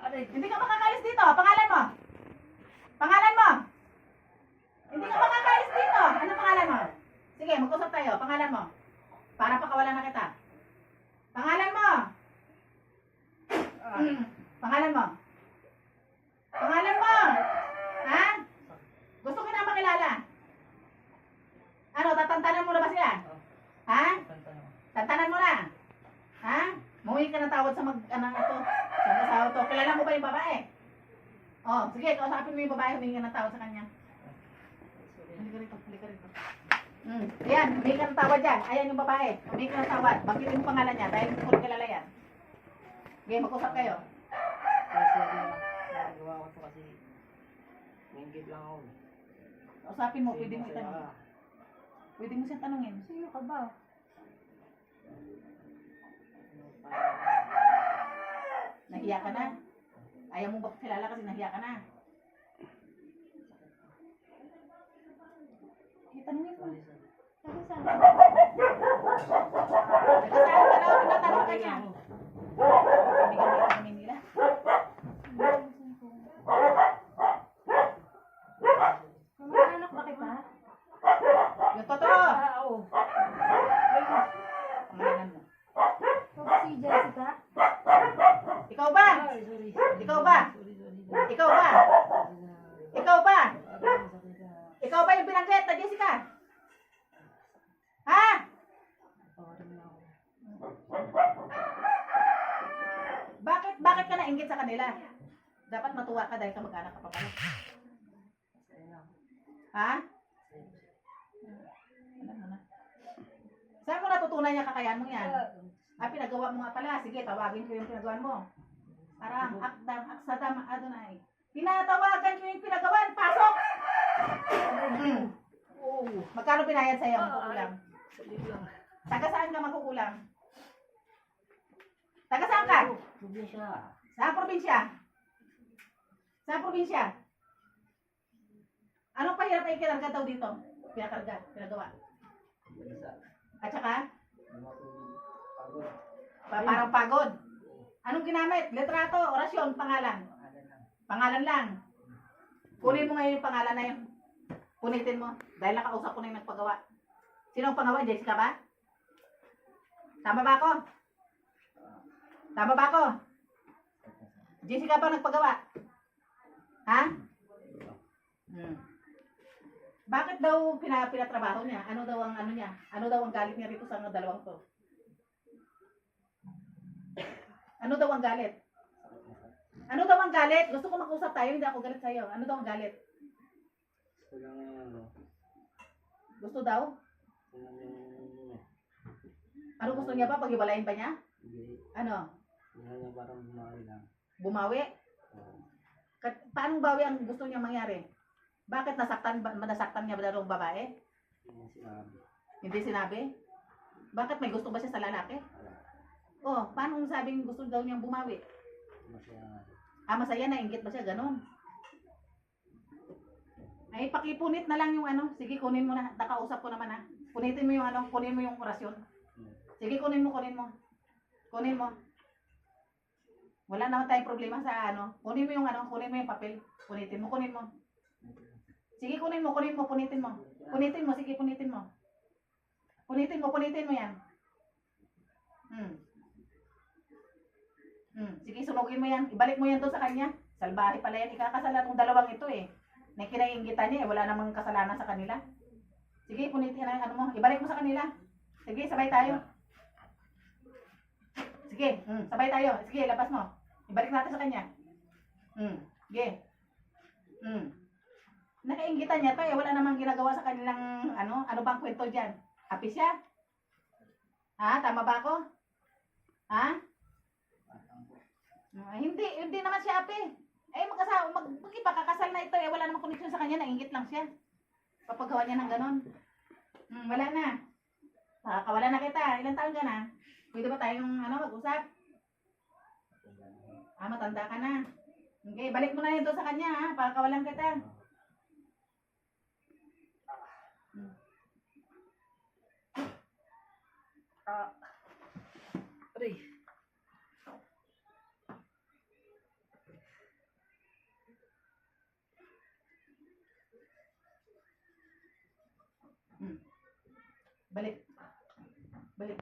Hindi ka makakalis dito. Pangalan mo? Pangalan mo? Hindi ka makakalis dito. Ano pangalan mo? Sige, mag-usap tayo. Pangalan mo? Para pakawalan na kita. Pangalan mo? Pangalan mo? Pangalan mo? Ha? Gusto ko na makilala. Ano, tatantanan mo na ba siya? Ha? Tantanan mo na. Ha? Muwi ka na tawad sa mag-anang ito. Sa masawa to. Kilala mo ba yung babae? Oh, sige, kausapin mo yung babae. Humingi ka na tawad sa kanya. Halika rito, halika rito. Ayan, humingi ka ng tawad dyan. Ayan yung babae. Humingi ka ng tawad. Bangkitin mo pangalan niya dahil hindi ko kilala yan. Sige, mag-usap kayo. Nagawa ko to kasi minggit lang ako. Kausapin mo, pwede mo itanong. Pwede mo siyang tanungin. Sino ka ba? Nahiya ka na? Ayaw mo ba kilala kasi nahiya ka na? Tanungin mo. Sabi saan? Nagkasaan ka daw, tinatanong ka niya. Hindi ka may nila. Mamaanak ba kita? Yung totoo. Oo. Pangalan mo. Ikaw si Jessica? Ikaw ba? Sorry. Ikaw ba? Ikaw ba? Ikaw ba? Ikaw ba yung binanggit na Jessica? Ha? Bakit ka nainggit sa kanila? Dapat matuwa ka dahil kamag-anak ka pa pala. Ha? Alam mo na. Saan mo natutunan yung kakayahan mo yan? Pinagawa mo nga pala. Sige, tawagin ko yung pinagawan mo. Parang akdam, aksadam, adonai. Tinatawagan ko yung pinagawan. Pasok! Magkano binayad sa'yo ang makukulang? Taga saan ka makukulang? Taga saan ka? Probinsya. Saan probinsya? Saan probinsya? Anong pahirap ay kinarga daw dito? Pinagawa. At saka? Parang pagod. Anong ginamit? Litrato, orasyon, pangalan. Pangalan lang. Kunin mo ngayon yung pangalan na yun. Punitin mo. Dahil nakausap ko na yung nagpagawa. Sino ang pagawa? Jessica ba? Tama ba ako? Tama ba ako? Jessica ba nagpagawa? Ha? Bakit daw pinatrabaho niya? Ano daw ang ano niya? Ano daw ang galit niya rito sa mga dalawang to? Ano daw ang galit? Ano daw ang galit? Gusto ko mag-usap tayo, hindi ako galit sa'yo. Ano daw ang galit? Gusto daw? Ano gusto niya ba? Pag-ibalayin pa niya? Ano? Parang bumawi lang. Bumawi? Paanong bawi ang gusto niya mangyari? Bakit nasaktan niya ba dalawang babae? Hindi sinabi? Bakit may gusto ba siya sa lalaki? Oh, paano sabing gusto daw niyang bumawi? Masaya na, inggit ba siya? Ganon. Ay, pakipunit na lang yung ano. Sige, kunin mo na. Nakausap ko naman ha. Punitin mo yung ano, kunin mo yung orasyon. Sige, kunin mo. Kunin mo. Wala naman tayong problema sa ano. Kunin mo yung ano, kunin mo yung papel. Punitin mo. Sige, kunin mo, punitin mo. Sige, punitin mo. Punitin mo yan. Sige, sunugin mo yan. Ibalik mo yan doon sa kanya. Salbahe pala yan. Ikakasala tong dalawang ito eh. Na kinainggitan niya eh. Wala namang kasalanan sa kanila. Sige, punitin na ano mo. Ibalik mo sa kanila. Sige, sabay tayo. Sige, sabay tayo. Sige, labas mo. Ibalik natin sa kanya. Sige. Nakainggitan niya to eh. Wala namang ginagawa sa kanilang ano bang kwento dyan? Happy siya? Ha? Tama ba ako? Ha? Hindi naman siya happy. Magkakasal na ito eh. Wala namang connection sa kanya. Nainggit lang siya. Papagawa niya ng ganon. Wala na. Wala na kita. Ilang taon ka na? Pwede ba tayong mag-usap? Matanda ka na. Okay, balik mo na yun doon sa kanya ha. Para kawalan kita. Aray. Balik. Balik.